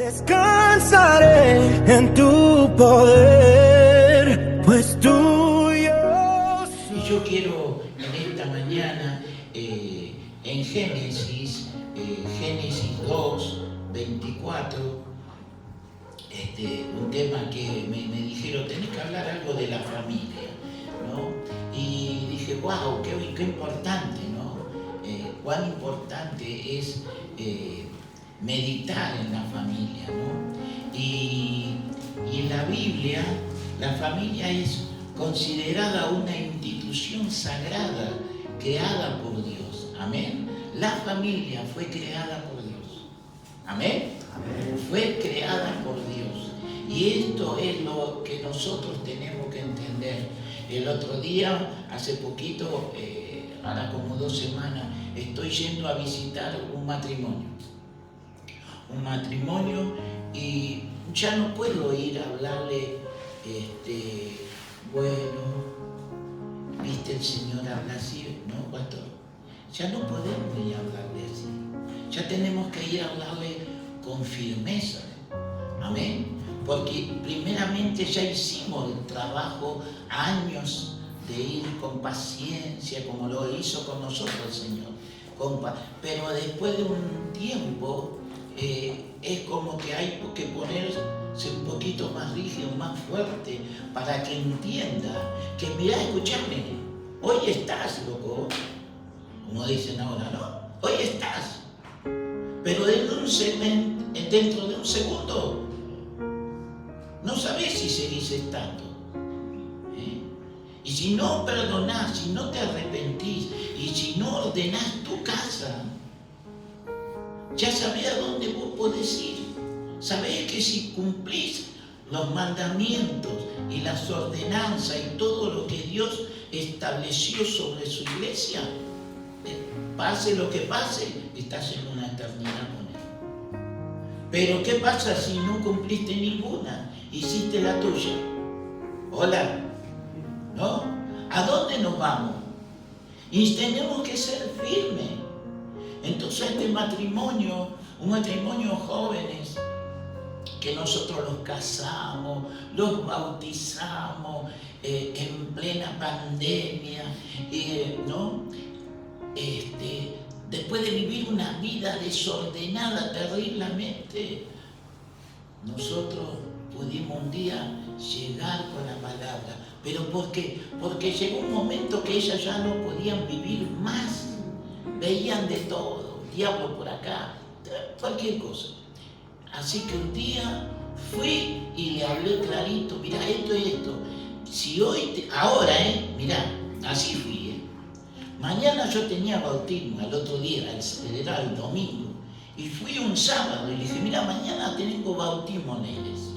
Descansaré en tu poder, pues tuyo soy. Y yo quiero en esta mañana, en Génesis 2, 24, un tema que me dijeron, tenés que hablar algo de la familia, ¿no? Y dije, wow, qué importante, ¿no? Cuán importante es meditar en la familia, ¿no? Y en la Biblia, la familia es considerada una institución sagrada creada por Dios. Amén. La familia fue creada por Dios. Amén. Amén. Fue creada por Dios. Y esto es lo que nosotros tenemos que entender. El otro día, hace poquito, ahora como 2 semanas, estoy yendo a visitar un matrimonio. Y ya no puedo ir a hablarle, bueno, viste, el Señor habla así, ¿no, pastor? Ya no podemos ir a hablarle así. Ya tenemos que ir a hablarle con firmeza. Amén. Porque primeramente ya hicimos el trabajo, años de ir con paciencia, como lo hizo con nosotros el Señor. Pero después de un tiempo, es como que hay que ponerse un poquito más rígido, más fuerte, para que entienda que, mirá, escúchame, hoy estás, loco, como dicen ahora, ¿no? Hoy estás, pero dentro de un segundo, no sabés si seguís estando. Y si no perdonás, si no te arrepentís, y si no ordenás tu casa, ya sabés a dónde vos podés ir. Sabés que si cumplís los mandamientos y las ordenanzas y todo lo que Dios estableció sobre su iglesia, pase lo que pase, estás en una eternidad con Él. Pero ¿qué pasa si no cumpliste ninguna? Hiciste la tuya. Hola, ¿no? ¿A dónde nos vamos? Y tenemos que ser firmes. Entonces un matrimonio jóvenes, que nosotros los casamos, los bautizamos en plena pandemia, ¿no? Después de vivir una vida desordenada terriblemente, nosotros pudimos un día llegar con la palabra. ¿Pero por qué? Porque llegó un momento que ellas ya no podían vivir más. Veían de todo, diablo por acá, cualquier cosa. Así que un día fui y le hablé clarito, mirá, esto y esto. Si hoy, ahora, mirá, así fui. Mañana yo tenía bautismo, el otro día, era el domingo. Y fui un sábado y le dije, mirá, mañana tengo bautismo en la iglesia.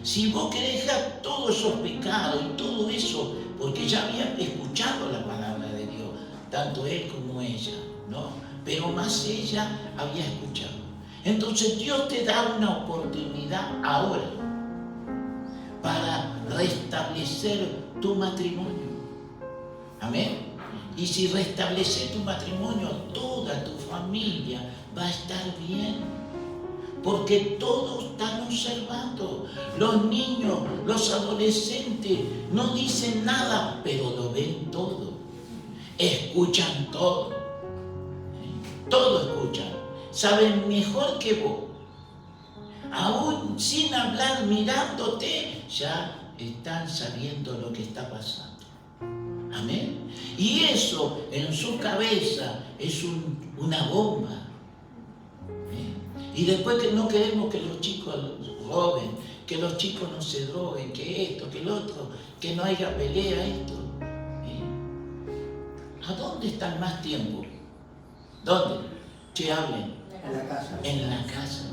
Si vos querés dejar todos esos pecados y todo eso, porque ya había escuchado la palabra de Dios, tanto él como ella, ¿no? Pero más ella había escuchado. Entonces Dios te da una oportunidad ahora para restablecer tu matrimonio. Amén. Y si restableces tu matrimonio, toda tu familia va a estar bien. Porque todos están observando. Los niños, los adolescentes no dicen nada, pero lo ven todo. Escuchan todo. Todo escuchan. Saben mejor que vos. Aún sin hablar, mirándote, ya están sabiendo lo que está pasando. Amén. Y eso en su cabeza es una bomba. Y después que no queremos que los chicos roben, que los chicos no se droguen, que esto, que el otro, que no haya pelea, esto. ¿A dónde están más tiempo? ¿Dónde? Que hablen. En la casa. En la casa.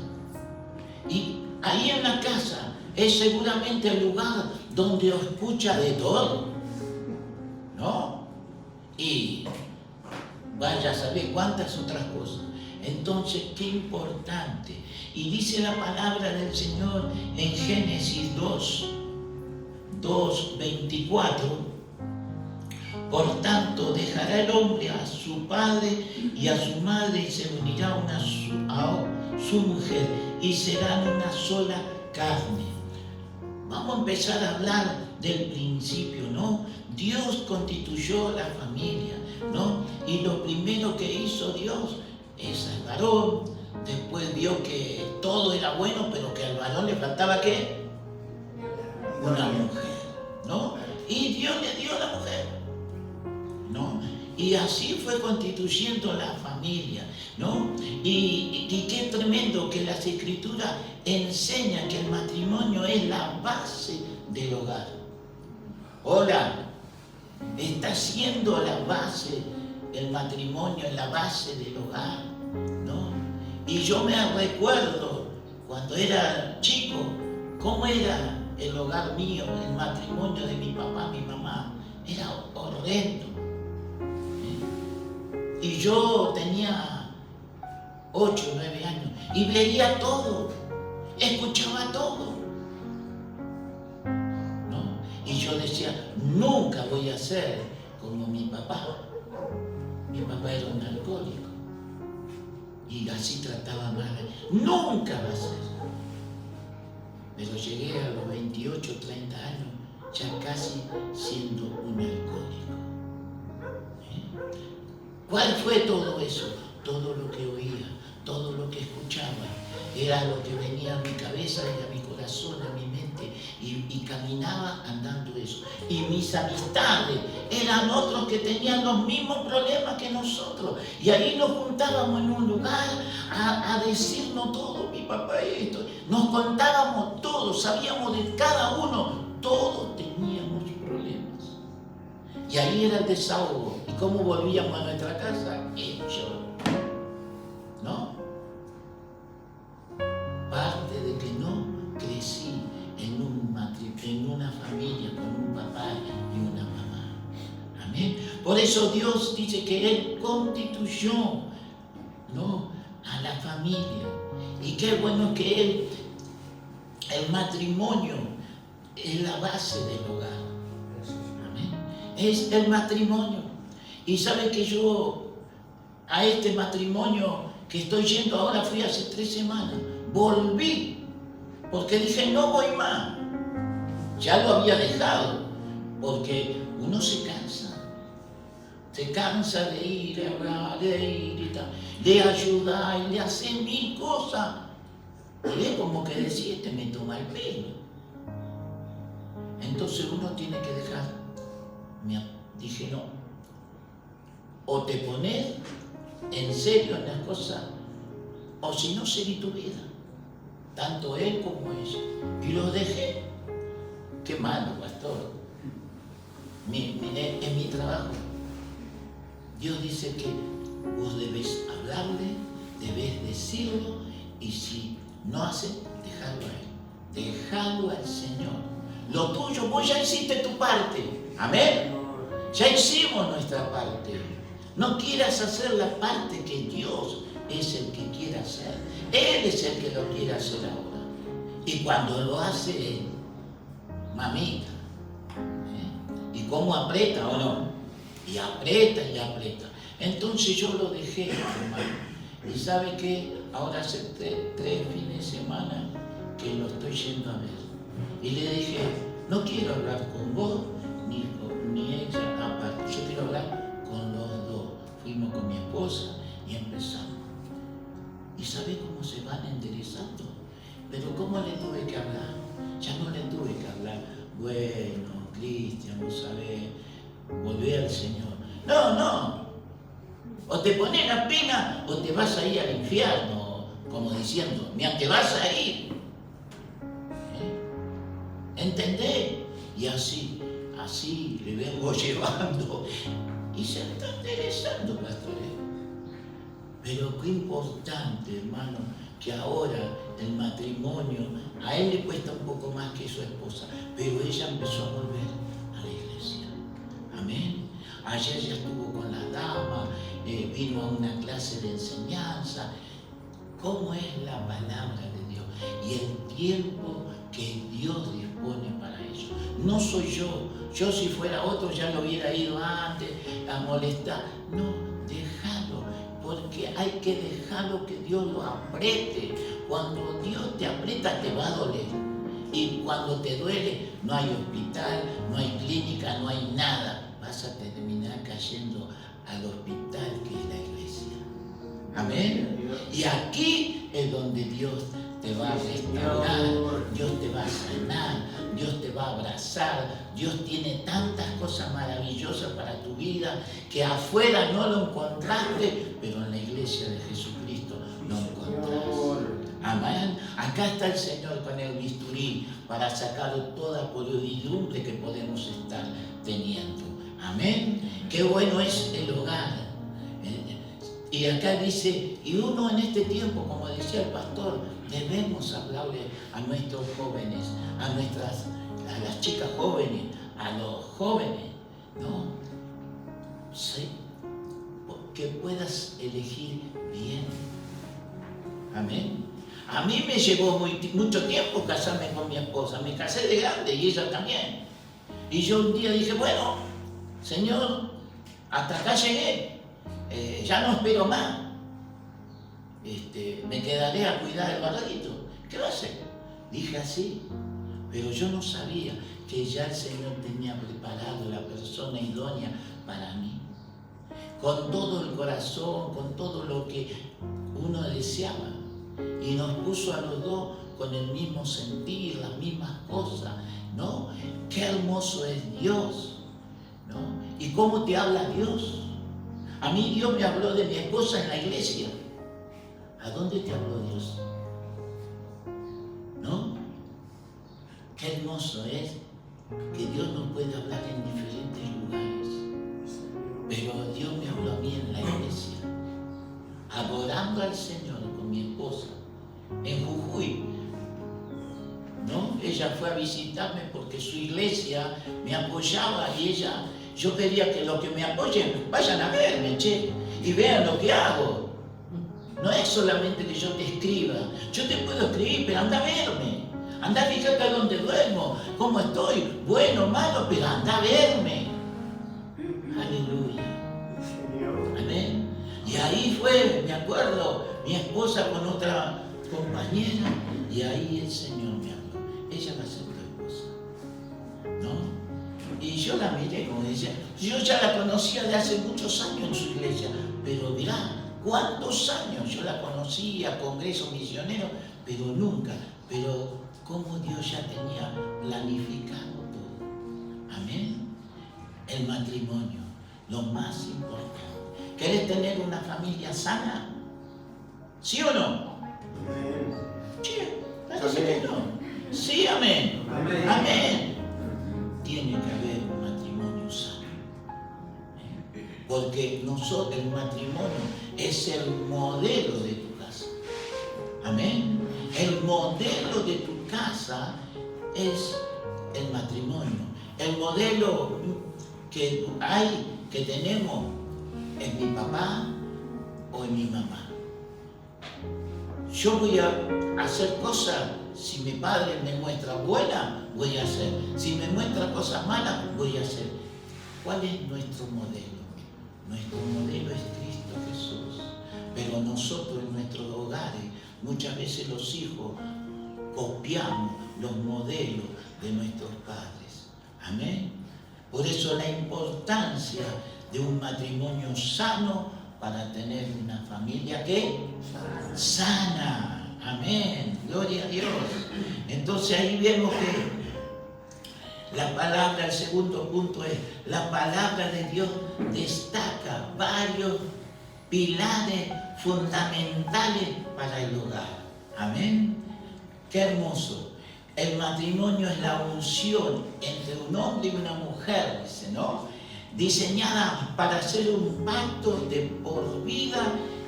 Y ahí en la casa es seguramente el lugar donde escucha de todo, ¿no? Y vaya a saber cuántas otras cosas. Entonces, qué importante. Y dice la palabra del Señor en Génesis 2, 24. Por tanto, dejará el hombre a su padre y a su madre y se unirá su mujer y serán una sola carne. Vamos a empezar a hablar del principio, ¿no? Dios constituyó la familia, ¿no? Y lo primero que hizo Dios es al varón. Después vio que todo era bueno, pero que al varón le faltaba ¿qué? Una mujer, ¿no? Y Dios le dio la mujer, ¿no? Y así fue constituyendo la familia, ¿no? Y qué tremendo que las Escrituras enseñan que el matrimonio es la base del hogar. Hola, está siendo la base, el matrimonio es la base del hogar, ¿no? Y yo me recuerdo cuando era chico, cómo era el hogar mío, el matrimonio de mi papá, mi mamá, era horrendo. Y yo tenía 8 o 9 años y veía todo, escuchaba todo, ¿no? Y yo decía, nunca voy a ser como mi papá. Mi papá era un alcohólico y así trataba mal. Nunca va a ser. Pero llegué a los 28, 30 años, ya casi siendo un alcohólico. ¿Cuál fue todo eso? Todo lo que oía, todo lo que escuchaba, era lo que venía a mi cabeza y a mi corazón, a mi mente, y caminaba andando eso. Y mis amistades eran otros que tenían los mismos problemas que nosotros. Y ahí nos juntábamos en un lugar a decirnos todo, mi papá esto. Nos contábamos todo, sabíamos de cada uno, todos teníamos problemas. Y ahí era el desahogo. ¿Y cómo volvíamos a nuestra casa? Hecho, ¿no? Parte de que no crecí en una familia con un papá y una mamá. Amén. Por eso Dios dice que Él constituyó, ¿no?, a la familia. Y qué bueno que el matrimonio es la base del hogar. Es el matrimonio. Y sabe que yo a este matrimonio que estoy yendo ahora, fui hace 3 semanas, volví, porque dije no voy más. Ya lo había dejado, porque uno se cansa de ir a hablar, de ir y tal, de ayudar y de hacer 1000 cosas. Y es como que decía, este me toma el pelo. Entonces uno tiene que dejar. Dije no, o te pones en serio en las cosas, o si no, seguí tu vida, tanto él como ella. Y los dejé. Qué malo, pastor. Mire, en mi trabajo, Dios dice que vos debés hablarle, debés decirlo, y si no hace, dejalo a él, dejalo al Señor. Lo tuyo, vos ya hiciste tu parte. Amén. Ya hicimos nuestra parte. No quieras hacer la parte que Dios es el que quiere hacer. Él es el que lo quiere hacer ahora. Y cuando lo hace Él, mamita, ¿y cómo aprieta o no? Y aprieta y aprieta. Entonces yo lo dejé, hermano. Y ¿sabe qué? Ahora hace 3 fines de semana que lo estoy yendo a ver. Y le dije, no quiero hablar con vos, ni ella aparte. Yo quiero hablar con los dos. Fuimos con mi esposa y empezamos. ¿Y sabe cómo se van enderezando? Pero ¿cómo le tuve que hablar? Ya no le tuve que hablar. Bueno, Cristian, vos sabés, volvé al Señor. No. O te pones la pena o te vas a ir al infierno, como diciendo, mira, te vas a ir. ¿Entendés? Y así le vengo llevando. Y se está interesando, pastores. Pero qué importante, hermano, que ahora el matrimonio, a él le cuesta un poco más que su esposa, pero ella empezó a volver a la iglesia. Amén. Ayer ya estuvo con las damas, vino a una clase de enseñanza. ¿Cómo es la palabra de Dios? Y el tiempo que Dios dispone para eso. No soy yo. Yo si fuera otro ya lo hubiera ido antes a molestar. No, déjalo. ¿Por porque hay que dejarlo que Dios lo apriete. Cuando Dios te aprieta te va a doler. Y cuando te duele no hay hospital, no hay clínica, no hay nada. Vas a terminar cayendo al hospital que es la iglesia. Amén. Y aquí es donde Dios te va a restaurar, Dios te va a sanar, Dios te va a abrazar. Dios tiene tantas cosas maravillosas para tu vida que afuera no lo encontraste, pero en la iglesia de Jesucristo lo encontraste. Amén. Acá está el Señor con el bisturí para sacar toda podredumbre que podemos estar teniendo. Amén. Qué bueno es el hogar. Y acá dice, y uno en este tiempo, como decía el pastor, debemos hablarle a nuestros jóvenes, a las chicas jóvenes, a los jóvenes, ¿no? Sí, que puedas elegir bien. Amén. A mí me llevó mucho tiempo casarme con mi esposa. Me casé de grande y ella también. Y yo un día dije, bueno, Señor, hasta acá llegué. Ya no espero más. Me quedaré a cuidar el barrito. ¿Qué va a hacer? Dije así. Pero yo no sabía que ya el Señor tenía preparado la persona idónea para mí. Con todo el corazón, con todo lo que uno deseaba. Y nos puso a los dos con el mismo sentir, las mismas cosas, ¿no? Qué hermoso es Dios, ¿no? ¿Y cómo te habla Dios? A mí Dios me habló de mi esposa en la iglesia. ¿A dónde te habló Dios? ¿No? Qué hermoso es que Dios nos puede hablar en diferentes lugares. Pero Dios me habló a mí en la iglesia, adorando al Señor con mi esposa, en Jujuy. ¿No? Ella fue a visitarme porque su iglesia me apoyaba y yo quería que los que me apoyen vayan a verme, che, y vean lo que hago. No es solamente que yo te escriba, yo te puedo escribir, pero anda a verme, anda a fijarte a dónde duermo, cómo estoy, bueno, malo, pero anda a verme. Aleluya. Amén. Y ahí fue, me acuerdo, mi esposa con otra compañera, y ahí el Señor me habló. Ella va a ser tu esposa, ¿no? Y yo la miré como decía, yo ya la conocía de hace muchos años en su iglesia, pero mirá, cuántos años yo la conocía, congreso misionero, pero nunca, pero como Dios ya tenía planificado todo. Amén. El matrimonio, lo más importante. ¿Querés tener una familia sana? ¿Sí o no? Sí, parece que no. Sí, amén. Amén. Amén. Tiene que haber un matrimonio sano. Porque el matrimonio es el modelo de tu casa. Amén. El modelo de tu casa es el matrimonio. El modelo que tenemos es mi papá o en mi mamá. Yo voy a hacer cosas, si mi padre me muestra buena, voy a hacer. Si me muestra cosas malas, voy a hacer. ¿Cuál es nuestro modelo? Nuestro modelo es Cristo Jesús. Pero nosotros en nuestros hogares, muchas veces los hijos copiamos los modelos de nuestros padres. Amén. Por eso la importancia de un matrimonio sano para tener una familia que sana. Amén. Gloria a Dios. Entonces ahí vemos que la palabra, el segundo punto es, la palabra de Dios destaca varios pilares fundamentales para el hogar. Amén. Qué hermoso. El matrimonio es la unción entre un hombre y una mujer, dice, ¿no? Diseñada para hacer un pacto de por vida,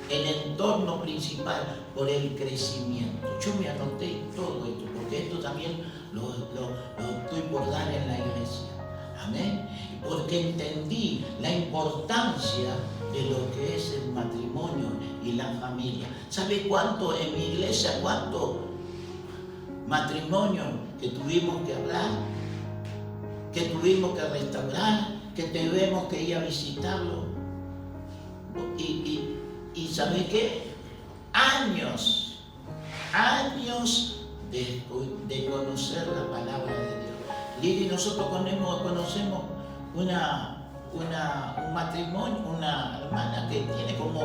el entorno principal por el crecimiento. Yo me anoté todo esto, porque esto también lo estoy por dar en la iglesia. Amén. Porque entendí la importancia de lo que es el matrimonio y la familia. ¿Sabe cuánto en mi iglesia, cuánto matrimonio que tuvimos que hablar, que tuvimos que restaurar, que tuvimos que ir a visitarlo? Y Y ¿sabe qué? Años de conocer la palabra de Dios. Lili, nosotros conocemos un matrimonio, una hermana que tiene como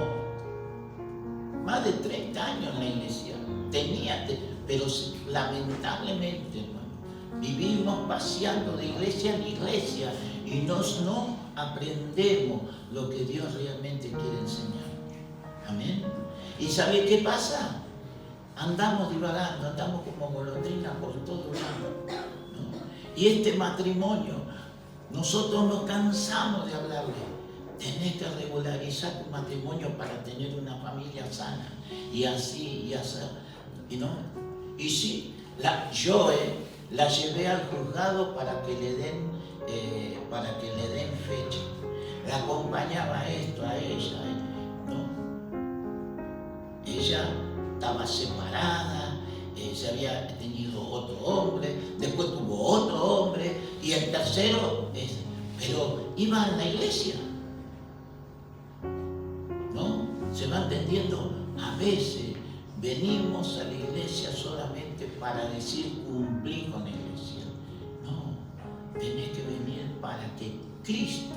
más de 30 años en la iglesia. Pero lamentablemente, hermano, vivimos paseando de iglesia en iglesia y no aprendemos lo que Dios realmente quiere enseñar. Amén. ¿Y sabe qué pasa? Andamos divagando, andamos como golondrinas por todos lados, ¿no? Y este matrimonio, nosotros nos cansamos de hablarle. Tenés que regularizar tu matrimonio para tener una familia sana. Y así, y así. ¿No? Y sí, yo la llevé al juzgado para que le den fecha. La acompañaba a ella, ¿no? Ella estaba separada, se había tenido otro hombre, después tuvo otro hombre, y el tercero, pero iba a la iglesia. ¿No? Se va entendiendo. A veces venimos a la iglesia solamente para decir cumplí con la iglesia. No, tenés que venir para que Cristo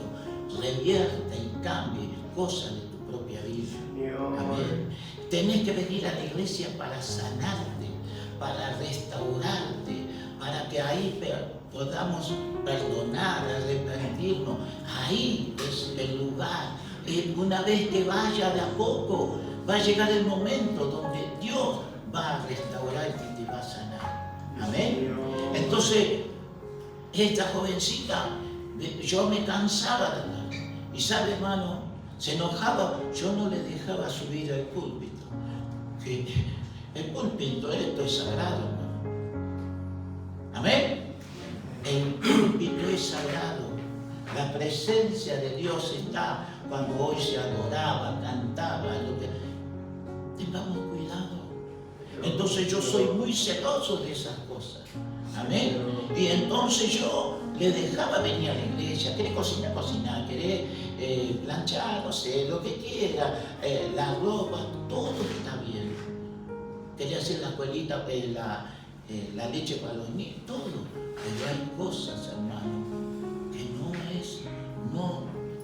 revierta y cambie cosas de tu propia vida. Amén. Tenés que venir a la iglesia para sanarte, para restaurarte, para que ahí podamos perdonar, arrepentirnos. Ahí es el lugar. Una vez que vaya de a poco, va a llegar el momento donde Dios va a restaurarte y te va a sanar. Amén. Entonces, esta jovencita, yo me cansaba de hablar. Y sabe, hermano, se enojaba, yo no le dejaba subir al púlpito. Que el púlpito, esto es sagrado, hermano. Amén. El púlpito es sagrado. La presencia de Dios está cuando hoy se adoraba, cantaba, tengamos cuidado. Entonces yo soy muy celoso de esas cosas. Amén. Y entonces yo le dejaba venir a la iglesia. ¿Querés cocinar? Cocinar. ¿Querés planchar? No sé, lo que quiera. La ropa, todo está bien. ¿Querés hacer la escuelita, la leche para los niños? Todo. Pero hay cosas, hermano, que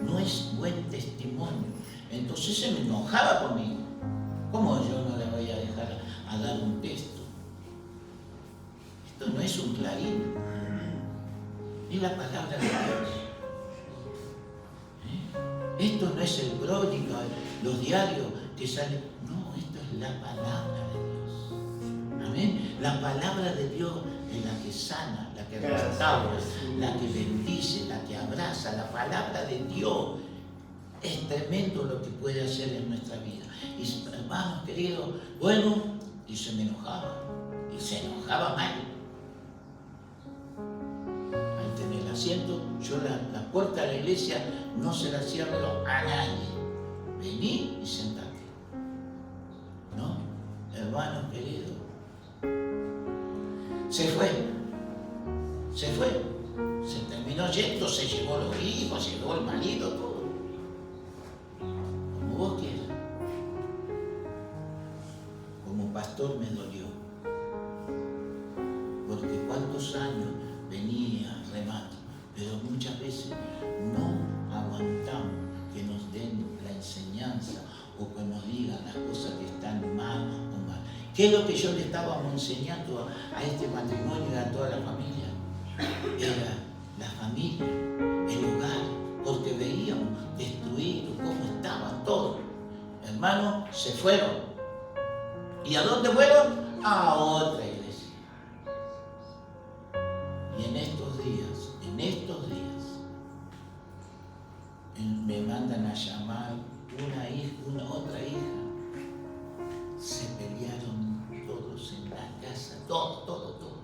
no es buen testimonio. Entonces se me enojaba conmigo. ¿Cómo yo no le voy a dejar a dar un texto? Esto no es un clarín, es la palabra de Dios. Esto no es el crónica, los diarios que salen. No, esto es la palabra de Dios. Amén. La palabra de Dios es la que sana, la que restaura, la que bendice, la que abraza. La palabra de Dios es tremendo lo que puede hacer en nuestra vida. Y hermanos queridos, bueno, y se me enojaba mal. Al tener el asiento, yo la puerta de la iglesia no se la cierro a nadie. Vení y sentate. ¿No? Hermanos queridos, se fue, se terminó yendo, se llevó los hijos, se llevó el marido, todo. Como vos quieras. Como pastor me dolió, porque cuántos años venía remando, pero muchas veces no aguantamos que nos den la enseñanza o que nos digan las cosas que están mal o mal. ¿Qué es lo que yo le estábamos enseñando a este matrimonio y a toda la familia? Era la familia, el hogar, porque veíamos destruido cómo estaba todo. Hermanos, se fueron. ¿Y a dónde fueron? A otra iglesia. Y en estos días, me mandan a llamar otra hija. Se pelearon todos en la casa, todo.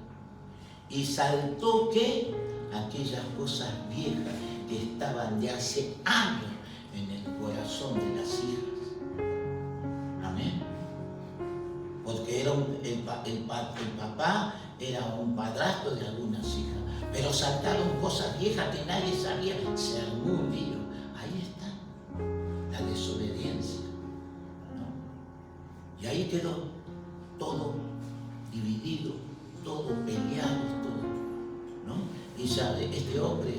Y saltó que aquellas cosas viejas que estaban de hace años en el corazón de las hijas. Amén. Porque era el papá era un padrastro de algunas hijas, pero saltaron cosas viejas que nadie sabía, se armó un lío. Ahí está la desobediencia. Y ahí quedó todo dividido, todo peleado, todo, ¿no? Y sabe, este hombre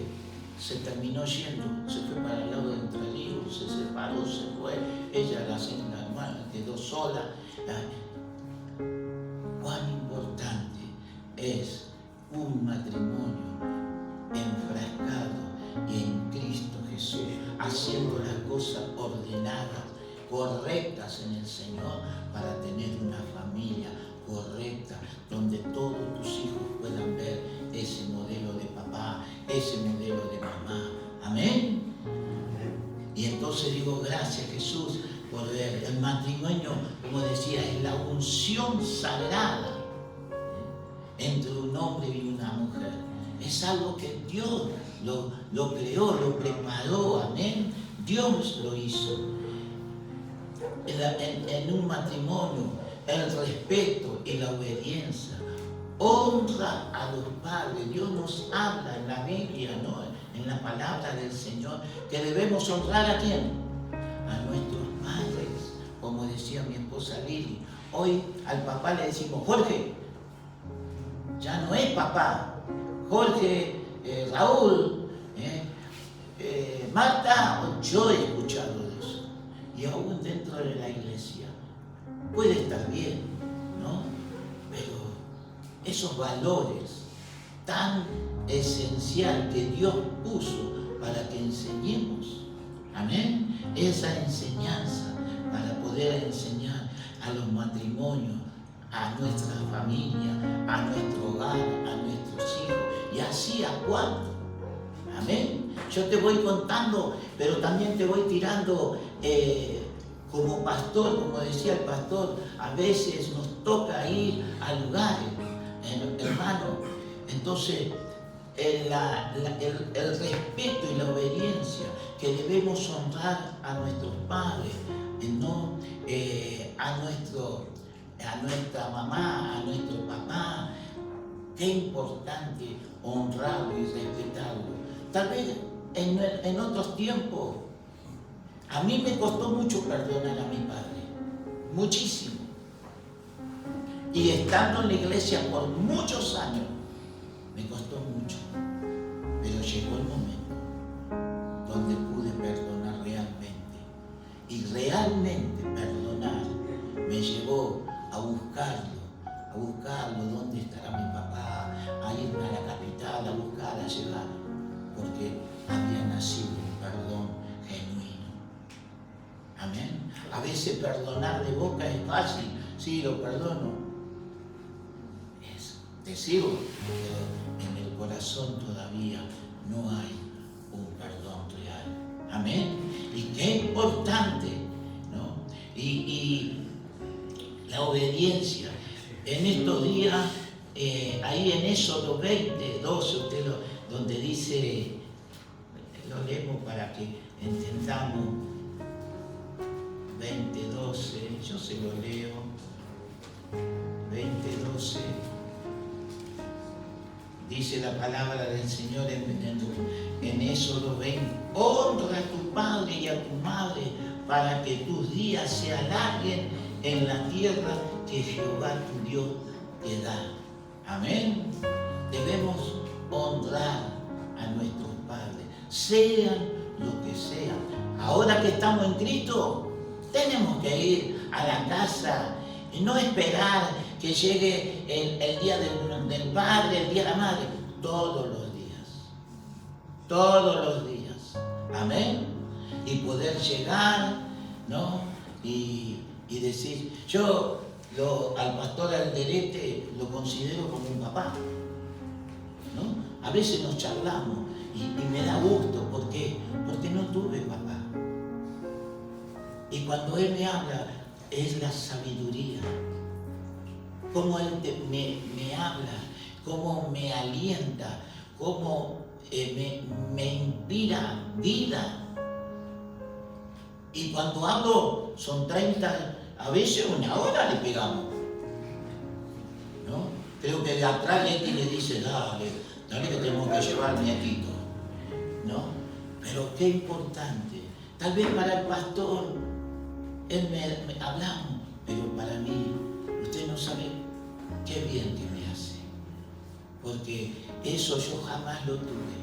se terminó yendo, se fue para el lado de Entre Ríos, se separó, se fue, ella, la segunda hermana, quedó sola. Cuán importante es un matrimonio enfrascado y en Cristo Jesús, haciendo las cosas ordenadas, correctas en el Señor, para tener una familia correcta, donde todos tus hijos puedan ver ese modelo de papá, ese modelo de mamá. Amén. Y entonces digo, gracias Jesús por ver el matrimonio, como decía, es la unción sagrada entre un hombre y una mujer. Es algo que Dios lo creó, lo preparó, amén. Dios lo hizo. En un matrimonio, el respeto y la obediencia, honra a los padres. Dios nos habla en la Biblia, ¿no? En la palabra del Señor, que debemos honrar ¿a quién? A nuestros padres, como decía mi esposa Lili. Hoy al papá le decimos, Jorge, ya no es papá. Jorge, Raúl, Marta, yo he escuchado de eso. Y aún dentro de la iglesia puede estar bien, ¿no? Pero esos valores tan esenciales que Dios puso para que enseñemos, amén, esa enseñanza para poder enseñar a los matrimonios, a nuestra familia, a nuestro hogar, a nuestros hijos, y así a cuánto. Amén. Yo te voy contando, pero también te voy tirando como pastor, como decía el pastor, a veces nos toca ir a lugares, hermano. Entonces, el respeto y la obediencia, que debemos honrar a nuestros padres, no a nuestra mamá, a nuestro papá. Qué importante honrarlo y respetarlo. Tal vez en otros tiempos, a mí me costó mucho perdonar a mi padre, muchísimo. Y estando en la iglesia por muchos años, me costó mucho. Pero llegó el momento donde pude perdonar realmente. Y realmente perdonar me llevó a buscarlo, dónde estará mi papá, a irme a la capital, a buscar, a llegar, porque había nacido un perdón genuino. Amén. A veces perdonar de boca es fácil, sí, lo perdono, es decirlo, pero en el corazón todavía no hay un perdón real. Amén. Y qué importante, ¿no? Y la obediencia. En estos días, ahí en Éxodo 20, 12, donde dice, lo leemos para que entendamos, 20, 12, yo se lo leo, 20, 12, dice la palabra del Señor en Éxodo 20, honra a tu padre y a tu madre para que tus días se alarguen en la tierra que Jehová tu Dios te da. Amén. Debemos honrar a nuestros padres, sean lo que sean. Ahora que estamos en Cristo, tenemos que ir a la casa y no esperar que llegue el día del padre, el día de la madre, todos los días. Todos los días. Amén. Y poder llegar, ¿no? Y decir, yo al pastor Alderete lo considero como un papá, ¿no? A veces nos charlamos y me da gusto, ¿por qué? Porque no tuve papá. Y cuando él me habla, es la sabiduría. Cómo él me habla, cómo me alienta, cómo me inspira vida. Y cuando hablo, son 30, a veces una hora le pegamos, ¿no? Creo que de atrás Leti le dice, dale que tenemos que llevar nietito, ¿no? Pero qué importante. Tal vez para el pastor, él me hablamos pero para mí, usted no sabe qué bien que me hace, porque eso yo jamás lo tuve.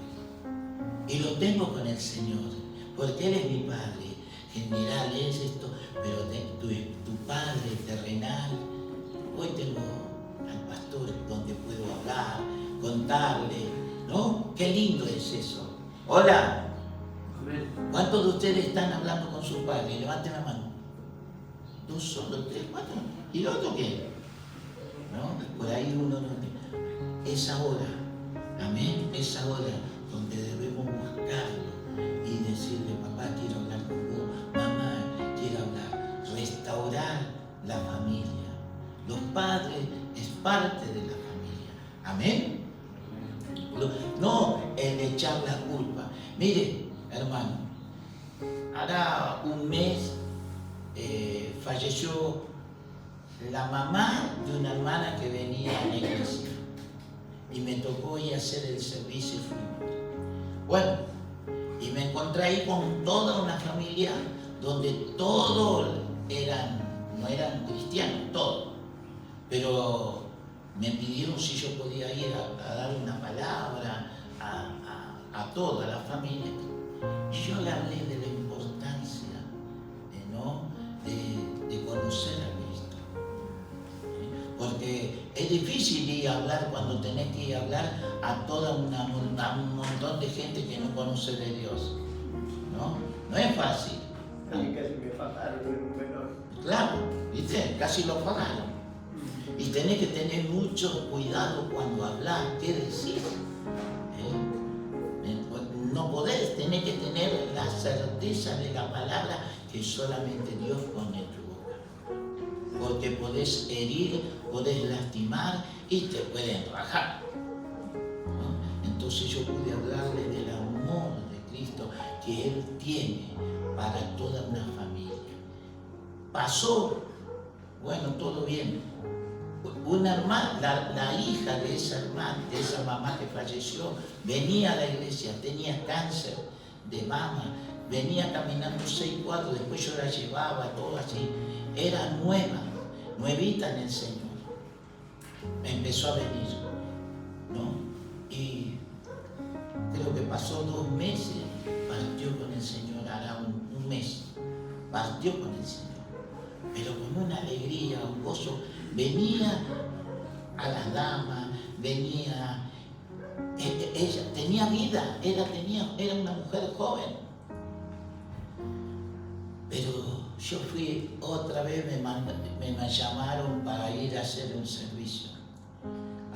Y lo tengo con el Señor, porque Él es mi Padre general, es esto, pero tu Padre terrenal. Hoy tengo al pastor donde puedo hablar, contarle, ¿no? Qué lindo es eso. Hola. ¿Cuántos de ustedes están hablando con sus padres? Levanten la mano. 2 solo, 3, 4. ¿Y el otro qué? ¿No? Por ahí uno no tiene. Es ahora, amén, es ahora donde debemos buscarlo y decirle, papá, quiero hablar con vos, mamá, quiero hablar. Restaurar la familia. Los padres es parte de la familia. Amén. No el echar la culpa. Mire, hermano, hará un mes falleció la mamá de una hermana que venía a la iglesia y me tocó ir a hacer el servicio y fuimos. Bueno, y me encontré ahí con toda una familia donde todos no eran cristianos, todos, pero me pidieron si yo podía ir a dar una palabra a toda la familia. Y yo le hablé de la importancia de conocer a Cristo. Porque es difícil ir a hablar cuando tenés que ir a hablar a un montón de gente que no conoce de Dios. No es fácil. A mí casi me fajaron en un menor. Claro, ¿viste? Casi lo pagaron. Y tenés que tener mucho cuidado cuando hablas, qué decís. No podés, tenés que tener la certeza de la palabra que solamente Dios pone en tu boca. Porque podés herir, podés lastimar y te pueden rajar. ¿No? Entonces yo pude hablarle del amor de Cristo que Él tiene para toda una familia. Pasó, bueno, todo bien. Una hermana, la hija de esa hermana, de esa mamá que falleció, venía a la iglesia, tenía cáncer de mama, venía caminando 6 cuadros, después yo la llevaba, todo así. Era nueva, nuevita en el Señor. Empezó a venir, ¿no? Y creo que pasó 2 meses, partió con el Señor, hará un mes, partió con el Señor, pero con una alegría, un gozo. Venía a las damas, venía, ella tenía vida, era una mujer joven. Pero yo fui otra vez, me llamaron para ir a hacer un servicio.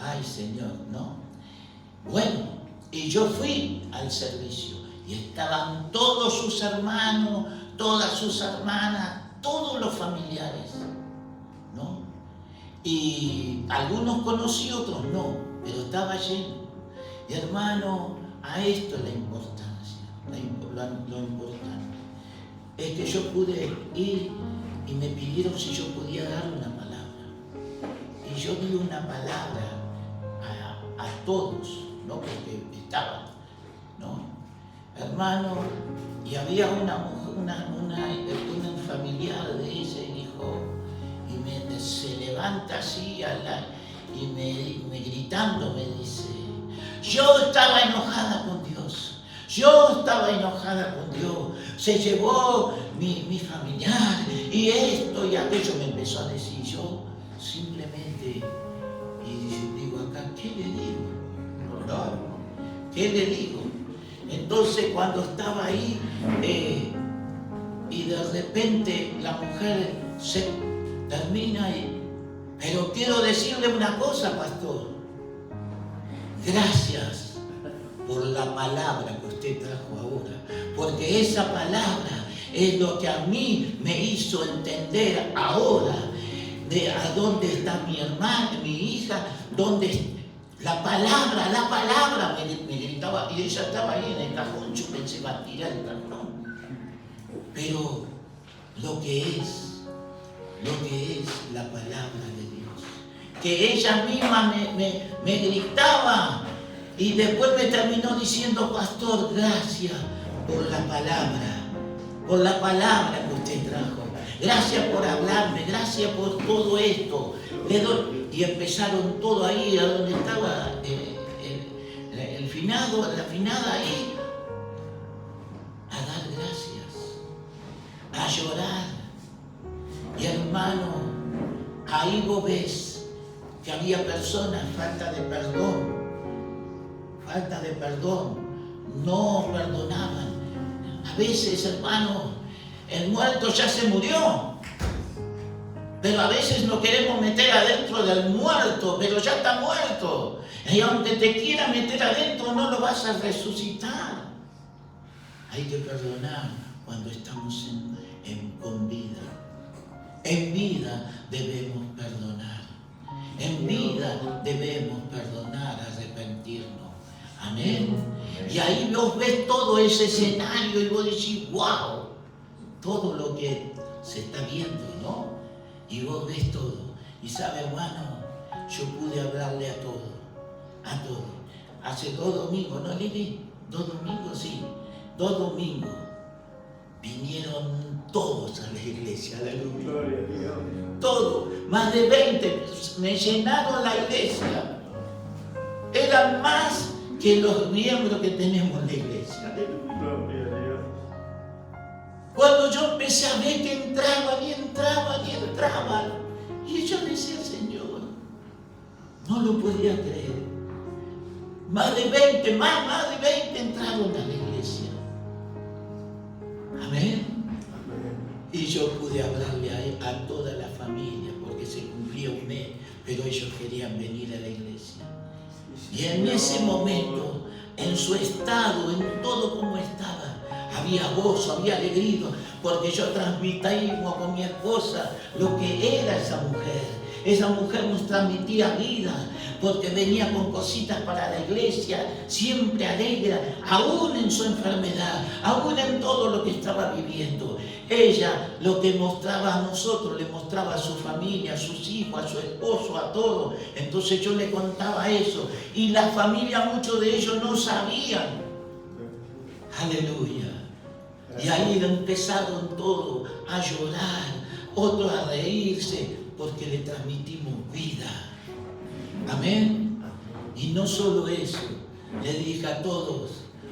Ay, Señor, ¿no? Bueno, y yo fui al servicio y estaban todos sus hermanos, todas sus hermanas, todos los familiares, ¿no? Y algunos conocí, otros no, pero estaba lleno. Y hermano, a esto es la importancia, lo importante. Es que yo pude ir y me pidieron si yo podía dar una palabra. Y yo di una palabra a todos, ¿no? Porque estaban, ¿no? Hermano, y había una familiar de ella y dijo, se levanta así y me gritando me dice, yo estaba enojada con Dios, se llevó mi familiar y esto y aquello, me empezó a decir. Yo simplemente, y digo acá, ¿qué le digo? No, ¿qué le digo? Entonces cuando estaba ahí y de repente la mujer se termina pero quiero decirle una cosa, pastor. Gracias por la palabra que usted trajo ahora, porque esa palabra es lo que a mí me hizo entender ahora de a dónde está mi hermana, mi hija, dónde la palabra me gritaba, y ella estaba ahí en el cajón. Yo pensé va a tirar el cajón, pero lo que es la palabra de Dios, que ella misma me gritaba y después me terminó diciendo, pastor, gracias por la palabra que usted trajo, gracias por hablarme, gracias por todo esto. Le doy. Y empezaron todo ahí, a donde estaba el finado, la finada ahí, a dar gracias, a llorar. Y hermano, ahí vos ves que había personas, falta de perdón, no perdonaban. A veces, hermano, el muerto ya se murió, pero a veces nos queremos meter adentro del muerto, pero ya está muerto. Y aunque te quiera meter adentro, no lo vas a resucitar. Hay que perdonar cuando estamos con vida. En vida debemos perdonar. En vida debemos perdonar, arrepentirnos. Amén. Y ahí vos ves todo ese escenario y vos decís, wow, todo lo que se está viendo, ¿no? Y vos ves todo. Y sabe, hermano, yo pude hablarle a todo. Hace 2 domingos, ¿no, Lili? 2 domingos, sí. 2 domingos. Vinieron todos a la iglesia, aleluya. Todos, más de 20, me llenaron la iglesia. Eran más que los miembros que tenemos en la iglesia. Cuando yo empecé a ver que entraban, y yo decía, Señor, no lo podía creer. Más de 20 entraron a la iglesia. Amén. Y yo pude hablarle a toda la familia, porque se cumplía 1 mes, pero ellos querían venir a la iglesia. Y en ese momento, en su estado, en todo como estaba, había gozo, había alegría, porque yo transmitimos con mi esposa lo que era esa mujer. Esa mujer nos transmitía vida, porque venía con cositas para la iglesia, siempre alegre, aún en su enfermedad, aún en todo lo que estaba viviendo. Ella lo que mostraba a nosotros, le mostraba a su familia, a sus hijos, a su esposo, a todo. Entonces yo le contaba eso, y la familia, muchos de ellos no sabían. Aleluya. Y ahí empezaron todos a llorar, otros a reírse, porque le transmitimos vida. Amén. Y no solo eso, le dije a todos,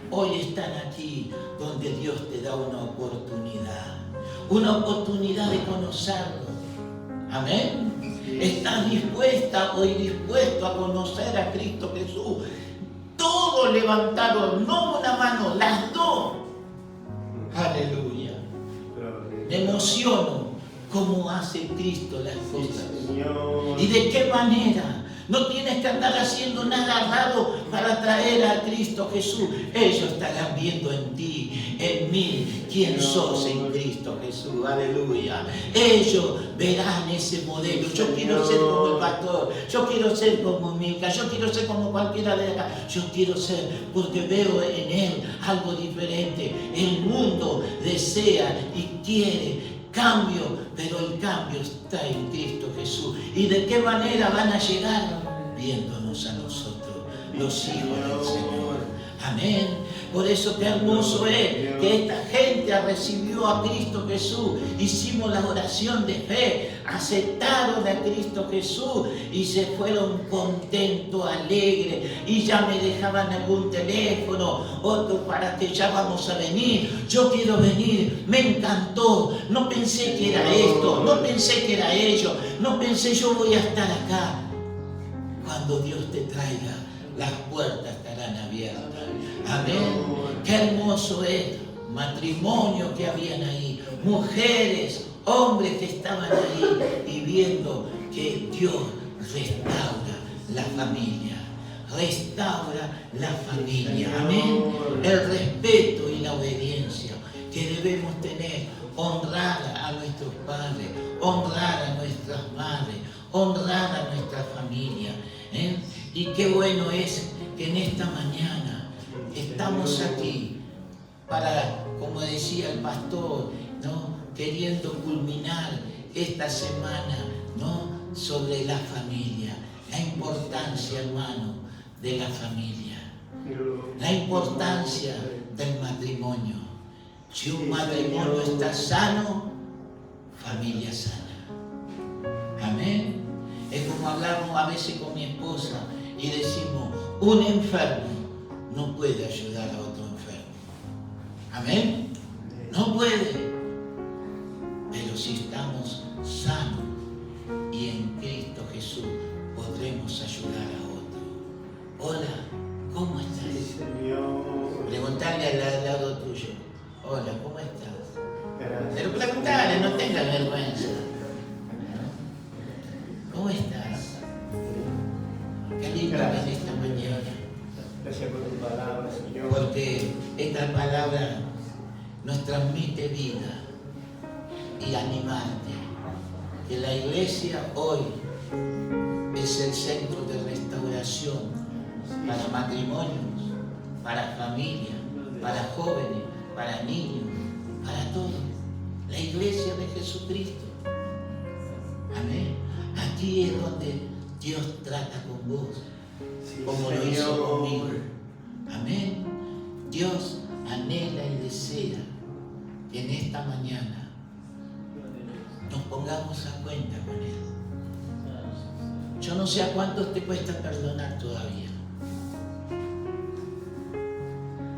hoy están aquí donde Dios te da una oportunidad de conocerlo. Amén. ¿Estás dispuesta o dispuesto a conocer a Cristo Jesús? Todos levantaron, no una mano, las 2. Aleluya. Me emociono cómo hace Cristo las cosas. ¿Y de qué manera? No tienes que andar haciendo nada raro para traer a Cristo Jesús. Ellos estarán viendo en ti, en mí, quién sos en Cristo Jesús. Aleluya. Ellos verán ese modelo. Yo quiero ser como el pastor. Yo quiero ser como Mica. Yo quiero ser como cualquiera de acá. Yo quiero ser porque veo en él algo diferente. El mundo desea y quiere cambio, pero el cambio está en Cristo Jesús. ¿Y de qué manera van a llegar? Viéndonos a nosotros, los hijos del Señor. Amén. Por eso qué hermoso es que esta gente recibió a Cristo Jesús. Hicimos la oración de fe, aceptaron a Cristo Jesús y se fueron contentos, alegres. Y ya me dejaban algún teléfono, otro para que ya vamos a venir. Yo quiero venir, me encantó. No pensé que era esto, no pensé que era ello, no pensé yo voy a estar acá. Cuando Dios te traiga, las puertas estarán abiertas. Amén. Qué hermoso es matrimonio que habían ahí, mujeres, hombres que estaban ahí y viendo que Dios restaura la familia. Restaura la familia. Amén. El respeto y la obediencia que debemos tener. Honrar a nuestros padres, honrar a nuestras madres, honrar a nuestra familia. Y qué bueno es que en esta mañana estamos aquí para, como decía el pastor, ¿no?, queriendo culminar esta semana, ¿no?, sobre la familia, la importancia, hermano, de la familia, la importancia del matrimonio. Si un matrimonio está sano, familia sana. Amén. Es como hablamos a veces con mi esposa y decimos, un enfermo no puede ayudar a otro enfermo. Amén. No puede. Pero si estamos sanos y en Cristo Jesús podremos ayudar a otro. Hola, ¿cómo estás? Sí, Señor. Preguntarle al lado tuyo. Hola, ¿cómo estás? Gracias. Pero preguntarle, no tengas vergüenza. ¿Cómo estás? Qué lindo ver esta mañana. Gracias por tu palabra, Señor. Porque esta palabra nos transmite vida y animarte. Que la iglesia hoy es el centro de restauración para matrimonios, para familias, para jóvenes, para niños, para todos. La iglesia de Jesucristo. Amén. Aquí es donde Dios trata con vos, Sí, como lo hizo conmigo. Amén. Dios anhela y desea que en esta mañana nos pongamos a cuenta con Él. Yo no sé a cuántos te cuesta perdonar todavía.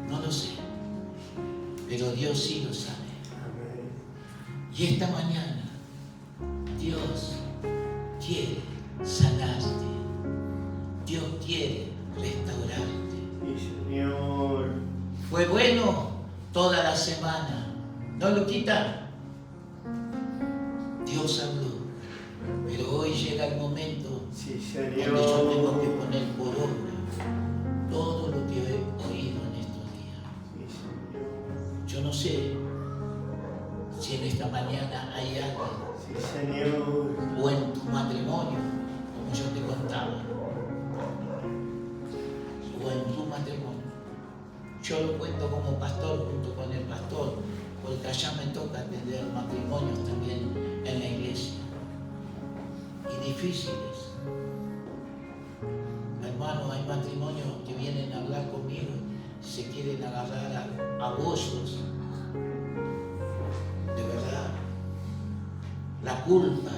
No lo sé. Pero Dios sí lo sabe. Amén. Y esta mañana Dios quiere sanarte. Dios quiere restaurarte. Sí, Señor. Fue bueno toda la semana. No lo quita. Dios habló. Pero hoy llega el momento Sí, donde yo tengo que Señor. poner por obra todo lo que he oído en estos días. Sí, Señor. Yo no sé si en esta mañana hay alguien Sí, Señor. o en tu matrimonio, como yo te contaba, o en tu matrimonio. Yo lo cuento como pastor junto con el pastor, porque allá me toca atender matrimonios también en la iglesia. Y difíciles. Hermano, hay matrimonios que vienen a hablar conmigo y se quieren agarrar a bolsos. De verdad. La culpa.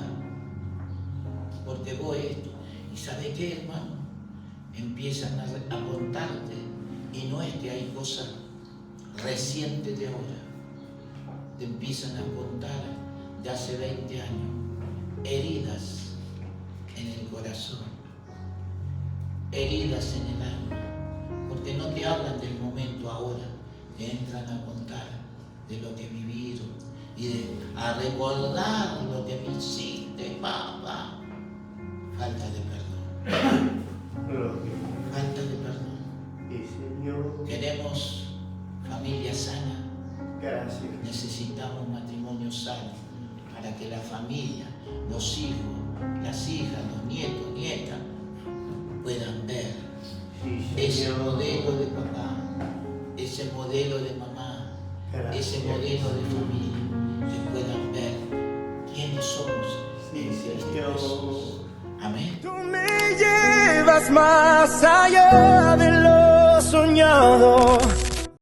Porque vos esto. ¿Y sabe qué, hermano? Empiezan a contarte. Y no es que hay cosas recientes de ahora. Te empiezan a contar de hace 20 años. Heridas en el corazón, heridas en el alma, porque no te hablan del momento ahora, te entran a contar de lo que vivieron y a recordar lo que me hiciste, papá. Falta de perdón, Gloria. falta de perdón. Sí, Señor. Queremos familia sana, Gracias. necesitamos matrimonio sano para que la familia, los hijos, las hijas, los nietos, nietas, puedan ver Sí, ese Señor. modelo de papá, ese modelo de mamá, Gracias. ese modelo de familia, que puedan ver quiénes somos Sí, en Cristo Señor. Jesús. Amén. Tú me llevas más allá de lo soñado.